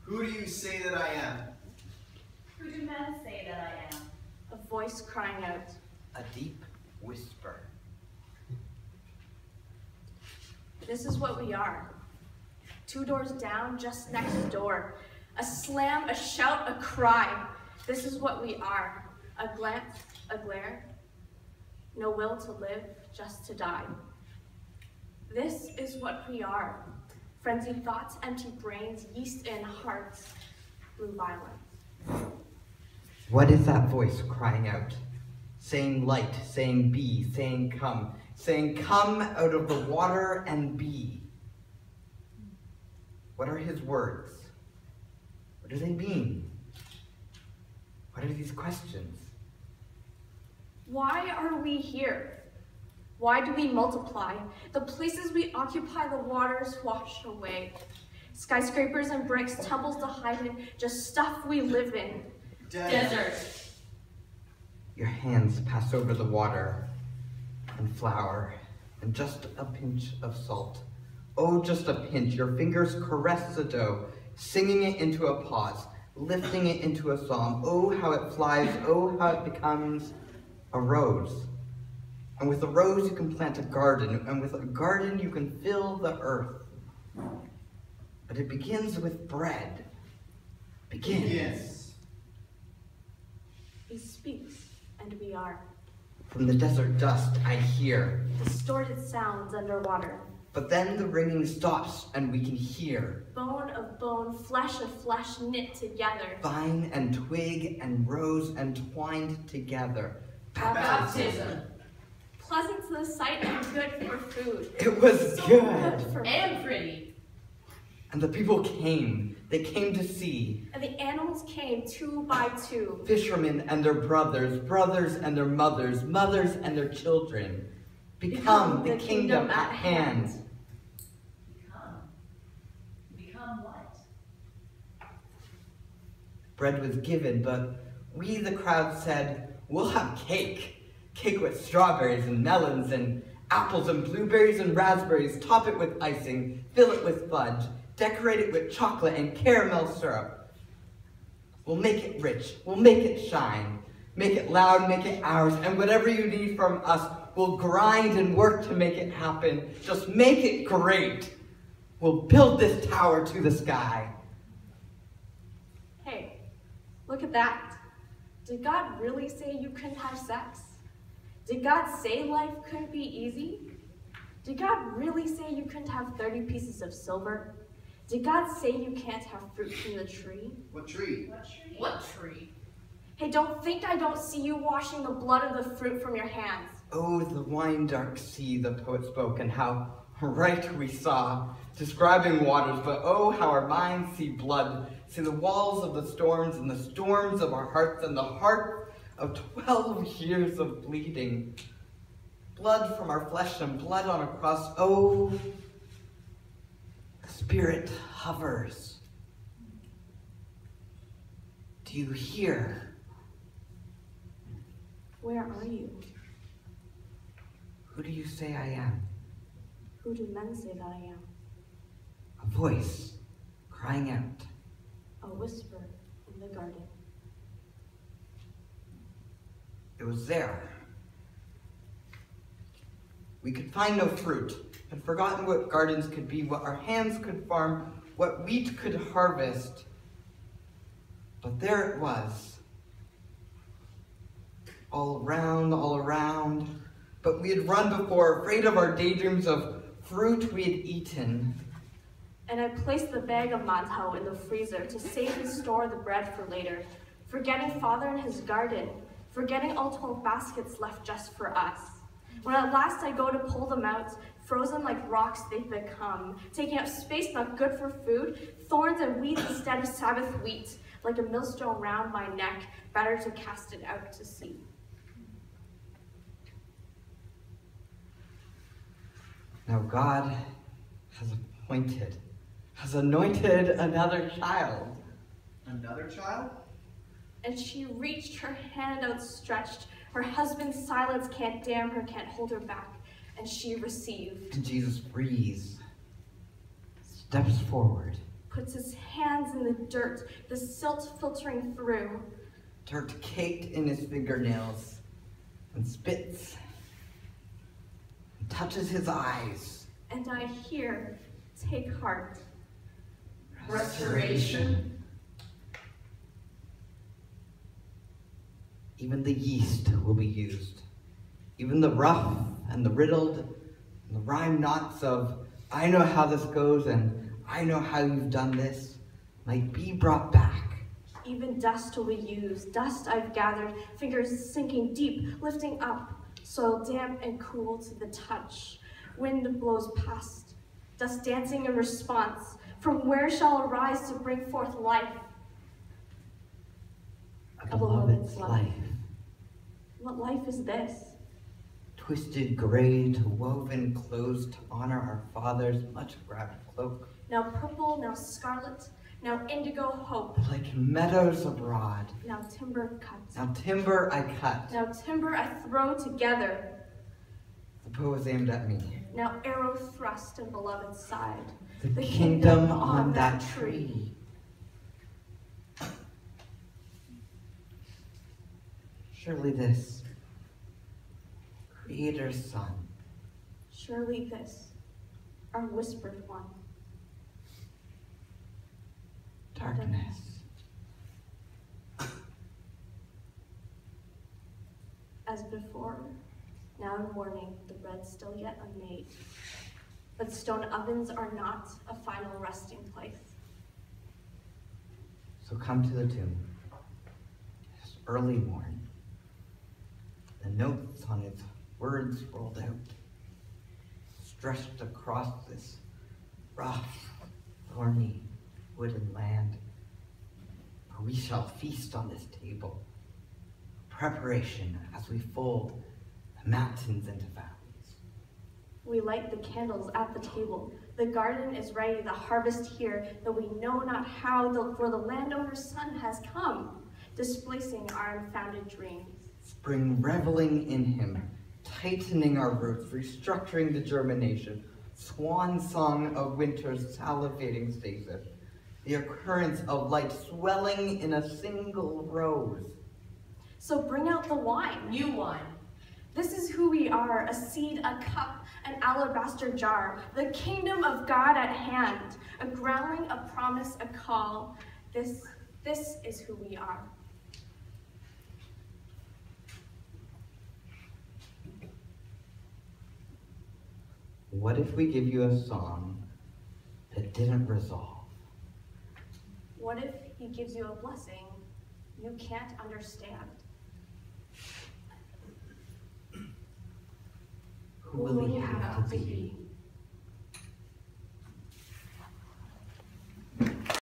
Who do you say that I am? Who do men say that I am? A voice crying out. A deep whisper. This is what we are. 2 doors down, just next door. A slam, a shout, a cry. This is what we are. A glance, a glare. No will to live, just to die. This is what we are. Frenzied thoughts, empty brains, yeast in hearts, blue violence. What is that voice crying out? Saying light, saying be, saying come out of the water and be. What are his words? What do they mean? What are these questions? Why are we here? Why do we multiply? The places we occupy, the waters wash away. Skyscrapers and bricks, temples to hide in, just stuff we live in. Desert. Your hands pass over the water and flour and just a pinch of salt. Oh, just a pinch. Your fingers caress the dough, singing it into a pause, lifting it into a psalm. Oh, how it flies. Oh, how it becomes a rose. And with a rose you can plant a garden, and with a garden you can fill the earth. But it begins with bread. Begins. He speaks, and we are. From the desert dust I hear. Distorted sounds underwater. But then the ringing stops, and we can hear. Bone of bone, flesh of flesh knit together. Vine and twig and rose entwined together. Baptism. Pleasant to the sight and good for food. It was So good. for And pretty. And the people came. They came to see. And the animals came 2 by 2. Fishermen and their brothers, brothers and their mothers, mothers and their children. Become the kingdom at hand. Become what? Bread was given, but we, the crowd, said, we'll have cake. Cake with strawberries and melons and apples and blueberries and raspberries. Top it with icing, fill it with fudge, decorate it with chocolate and caramel syrup. We'll make it rich, we'll make it shine, make it loud, make it ours, and whatever you need from us, we'll grind and work to make it happen. Just make it great. We'll build this tower to the sky. Hey, look at that. Did God really say you couldn't have sex? Did God say life couldn't be easy? Did God really say you couldn't have 30 pieces of silver? Did God say you can't have fruit from the tree? What tree? What tree? Hey, don't think I don't see you washing the blood of the fruit from your hands. Oh, the wine-dark sea, the poet spoke, and how right we saw, describing waters, but oh, how our minds see blood, see the walls of the storms, and the storms of our hearts, and the heart of 12 years of bleeding. Blood from our flesh and blood on a cross. Oh, the Spirit hovers. Do you hear? Where are you? Who do you say I am? Who do men say that I am? A voice crying out. A whisper in the garden. It was there. We could find no fruit, had forgotten what gardens could be, what our hands could farm, what wheat could harvest. But there it was. All around. But we had run before, afraid of our daydreams of fruit we had eaten. And I placed the bag of mantou in the freezer to save and store the bread for later, forgetting Father and his garden, forgetting all 12 baskets left just for us. When at last I go to pull them out, frozen like rocks they've become, taking up space not good for food, thorns and weeds instead of Sabbath wheat, like a millstone round my neck, better to cast it out to sea. Now God has anointed another child. Another child? And she reached her hand outstretched. Her husband's silence can't damn her, can't hold her back. And she received. And Jesus breathes, steps forward, puts his hands in the dirt, the silt filtering through. Dirt caked in his fingernails, and spits, and touches his eyes. And I hear, take heart. Restoration. Even the yeast will be used. Even the rough and the riddled and the rhyme knots of I know how this goes and I know how you've done this might be brought back. Even dust will be used, dust I've gathered, fingers sinking deep, lifting up, soil damp and cool to the touch. Wind blows past, dust dancing in response. From where shall arise to bring forth life? A beloved's life. What life is this? Twisted gray to woven clothes to honor our father's much wrapped cloak. Now purple, now scarlet, now indigo hope. Like meadows abroad. Now timber cut. Now timber I cut. Now timber I throw together. The poet was aimed at me. Now arrow thrust in beloved's side. The kingdom on that tree. Surely this, Creator's Son. Surely this, our whispered one. Darkness. As before, now in warning, the bread still yet unmade. But stone ovens are not a final resting place. So come to the tomb. It's early morn. The notes on its words rolled out, stretched across this rough, thorny, wooden land, where we shall feast on this table. Preparation as we fold the mountains into valleys. We light the candles at the table. The garden is ready, the harvest here, though we know not how, for the landowner's son has come, displacing our unfounded dreams. Spring reveling in him, tightening our roots, restructuring the germination, swan song of winter's salivating stasis, the occurrence of light swelling in a single rose. So bring out the wine. New wine. This is who we are, a seed, a cup, an alabaster jar, the kingdom of God at hand, a growling, a promise, a call. This is who we are. What if we give you a song that didn't resolve? What if he gives you a blessing you can't understand? Who will he have to be?